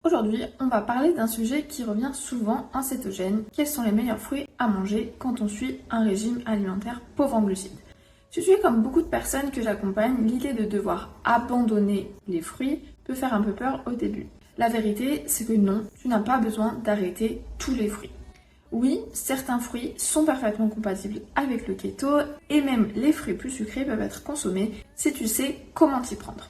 Aujourd'hui, on va parler d'un sujet qui revient souvent en cétogène. Quels sont les meilleurs fruits à manger quand on suit un régime alimentaire pauvre en glucides? Si tu es comme beaucoup de personnes que j'accompagne, l'idée de devoir abandonner les fruits peut faire un peu peur au début. La vérité, c'est que non, tu n'as pas besoin d'arrêter tous les fruits. Oui, certains fruits sont parfaitement compatibles avec le keto et même les fruits plus sucrés peuvent être consommés si tu sais comment t'y prendre.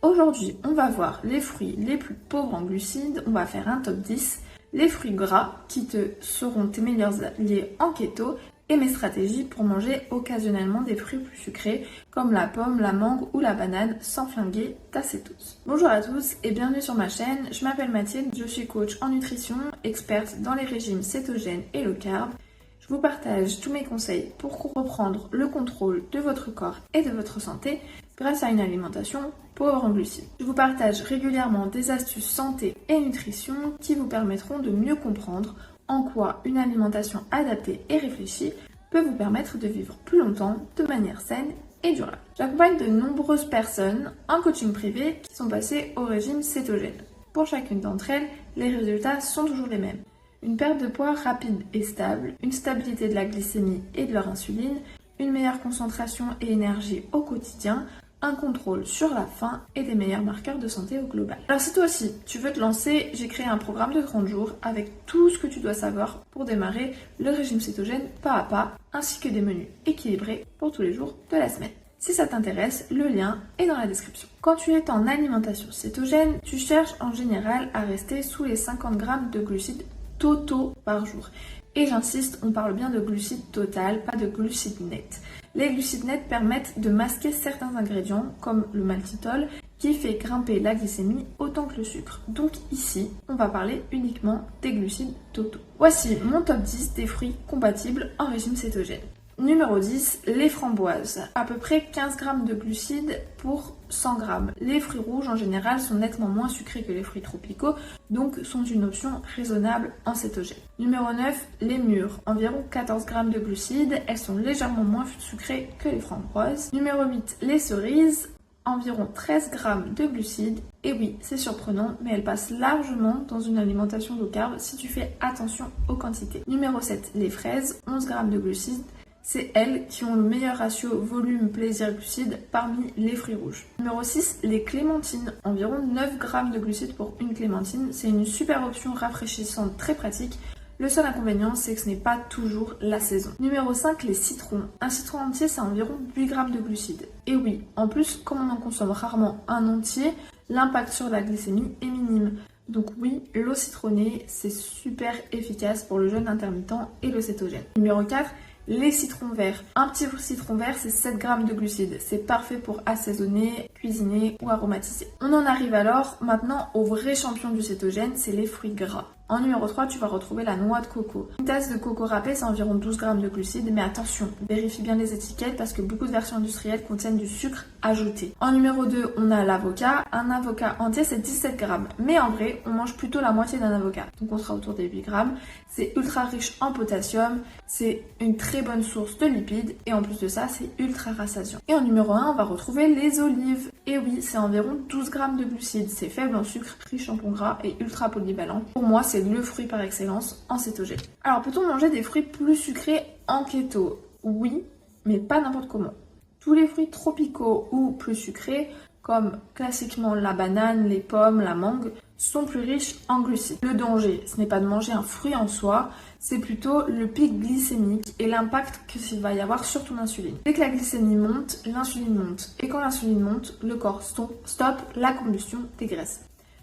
Aujourd'hui, on va voir les fruits les plus pauvres en glucides, on va faire un top 10, les fruits gras qui te seront tes meilleurs alliés en keto et mes stratégies pour manger occasionnellement des fruits plus sucrés comme la pomme, la mangue ou la banane sans flinguer ta cétose. Bonjour à tous et bienvenue sur ma chaîne, je m'appelle Mathilde, je suis coach en nutrition, experte dans les régimes cétogènes et low carb. Je vous partage tous mes conseils pour reprendre le contrôle de votre corps et de votre santé grâce à une alimentation pauvre en glucides. Je vous partage régulièrement des astuces santé et nutrition qui vous permettront de mieux comprendre en quoi une alimentation adaptée et réfléchie peut vous permettre de vivre plus longtemps de manière saine et durable. J'accompagne de nombreuses personnes en coaching privé qui sont passées au régime cétogène. Pour chacune d'entre elles, les résultats sont toujours les mêmes. Une perte de poids rapide et stable, une stabilité de la glycémie et de leur insuline, une meilleure concentration et énergie au quotidien, un contrôle sur la faim et des meilleurs marqueurs de santé au global. Alors si toi aussi tu veux te lancer, j'ai créé un programme de 30 jours avec tout ce que tu dois savoir pour démarrer le régime cétogène pas à pas, ainsi que des menus équilibrés pour tous les jours de la semaine. Si ça t'intéresse, le lien est dans la description. Quand tu es en alimentation cétogène, tu cherches en général à rester sous les 50 grammes de glucides totaux par jour. Et j'insiste, on parle bien de glucides total, pas de glucides nets. Les glucides nets permettent de masquer certains ingrédients, comme le maltitol, qui fait grimper la glycémie autant que le sucre. Donc ici, on va parler uniquement des glucides totaux. Voici mon top 10 des fruits compatibles en régime cétogène. Numéro 10, les framboises. À peu près 15 g de glucides pour 100 g. Les fruits rouges en général sont nettement moins sucrés que les fruits tropicaux, donc sont une option raisonnable en cétogène. Numéro 9, les mûres. Environ 14 g de glucides, elles sont légèrement moins sucrées que les framboises. Numéro 8, les cerises. Environ 13 g de glucides. Et oui, c'est surprenant, mais elles passent largement dans une alimentation low carb si tu fais attention aux quantités. Numéro 7, les fraises. 11 g de glucides. C'est elles qui ont le meilleur ratio volume-plaisir-glucides parmi les fruits rouges. Numéro 6, les clémentines. Environ 9 g de glucides pour une clémentine. C'est une super option rafraîchissante, très pratique. Le seul inconvénient, c'est que ce n'est pas toujours la saison. Numéro 5, les citrons. Un citron entier, c'est environ 8 g de glucides. Et oui, en plus, comme on en consomme rarement un entier, l'impact sur la glycémie est minime. Donc oui, l'eau citronnée, c'est super efficace pour le jeûne intermittent et le cétogène. Numéro 4, les citrons verts. Un petit citron vert, c'est 7 g de glucides. C'est parfait pour assaisonner, cuisiner ou aromatiser. On en arrive alors maintenant au vrai champion du cétogène, c'est les fruits gras. En numéro 3, tu vas retrouver la noix de coco. Une tasse de coco râpé, c'est environ 12 g de glucides, mais attention, vérifie bien les étiquettes parce que beaucoup de versions industrielles contiennent du sucre ajouté. En numéro 2, on a l'avocat. Un avocat entier, c'est 17 g. Mais en vrai, on mange plutôt la moitié d'un avocat. Donc on sera autour des 8 g. C'est ultra riche en potassium, c'est une très bonne source de lipides et en plus de ça, c'est ultra rassasiant. Et en numéro 1, on va retrouver les olives. Et oui, c'est environ 12 g de glucides. C'est faible en sucre, riche en bons gras et ultra polyvalent. Pour moi, c'est le fruit par excellence en cétogène. Alors, peut-on manger des fruits plus sucrés en keto? Oui, mais pas n'importe comment. Tous les fruits tropicaux ou plus sucrés, comme classiquement la banane, les pommes, la mangue, sont plus riches en glucides. Le danger, ce n'est pas de manger un fruit en soi, c'est plutôt le pic glycémique et l'impact qu'il va y avoir sur ton insuline. Dès que la glycémie monte, l'insuline monte. Et quand l'insuline monte, le corps stoppe la combustion des graisses.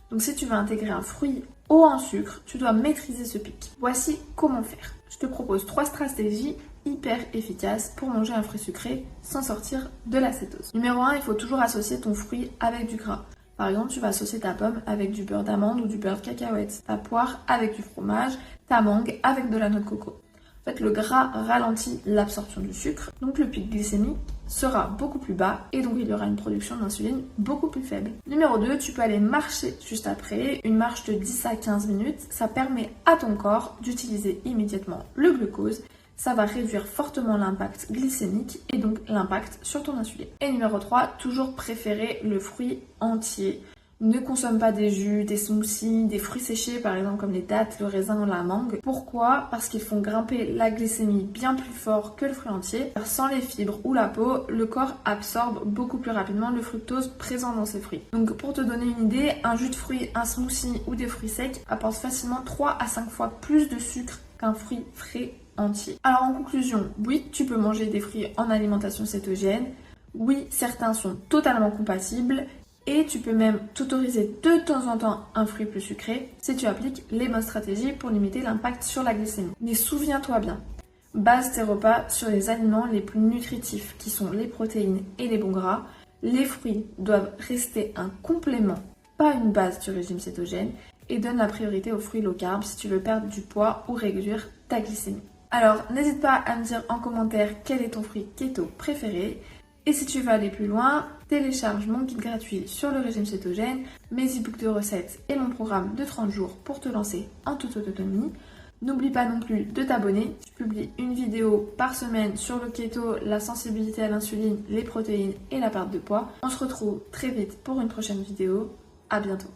Donc si tu veux intégrer un fruit haut en sucre, tu dois maîtriser ce pic. Voici comment faire. Je te propose 3 stratégies hyper efficaces pour manger un fruit sucré sans sortir de la cétose. Numéro 1, il faut toujours associer ton fruit avec du gras. Par exemple, tu vas associer ta pomme avec du beurre d'amande ou du beurre de cacahuète, ta poire avec du fromage, ta mangue avec de la noix de coco. En fait, le gras ralentit l'absorption du sucre, donc le pic glycémique sera beaucoup plus bas et donc il y aura une production d'insuline beaucoup plus faible. Numéro 2, tu peux aller marcher juste après, une marche de 10 à 15 minutes. Ça permet à ton corps d'utiliser immédiatement le glucose. Ça va réduire fortement l'impact glycémique et donc l'impact sur ton insuline. Et numéro 3, toujours préférer le fruit entier. Ne consomme pas des jus, des smoothies, des fruits séchés par exemple comme les dattes, le raisin ou la mangue. Pourquoi? Parce qu'ils font grimper la glycémie bien plus fort que le fruit entier. Sans les fibres ou la peau, le corps absorbe beaucoup plus rapidement le fructose présent dans ces fruits. Donc pour te donner une idée, un jus de fruits, un smoothie ou des fruits secs apportent facilement 3 à 5 fois plus de sucre qu'un fruit frais entier. Alors en conclusion, oui, tu peux manger des fruits en alimentation cétogène. Oui, certains sont totalement compatibles. Et tu peux même t'autoriser de temps en temps un fruit plus sucré si tu appliques les bonnes stratégies pour limiter l'impact sur la glycémie. Mais souviens-toi bien, base tes repas sur les aliments les plus nutritifs qui sont les protéines et les bons gras. Les fruits doivent rester un complément, pas une base du régime cétogène, et donne la priorité aux fruits low carb si tu veux perdre du poids ou réduire ta glycémie. Alors n'hésite pas à me dire en commentaire quel est ton fruit keto préféré. Et si tu veux aller plus loin, télécharge mon guide gratuit sur le régime cétogène, mes e-books de recettes et mon programme de 30 jours pour te lancer en toute autonomie. N'oublie pas non plus de t'abonner. Je publie une vidéo par semaine sur le keto, la sensibilité à l'insuline, les protéines et la perte de poids. On se retrouve très vite pour une prochaine vidéo. À bientôt.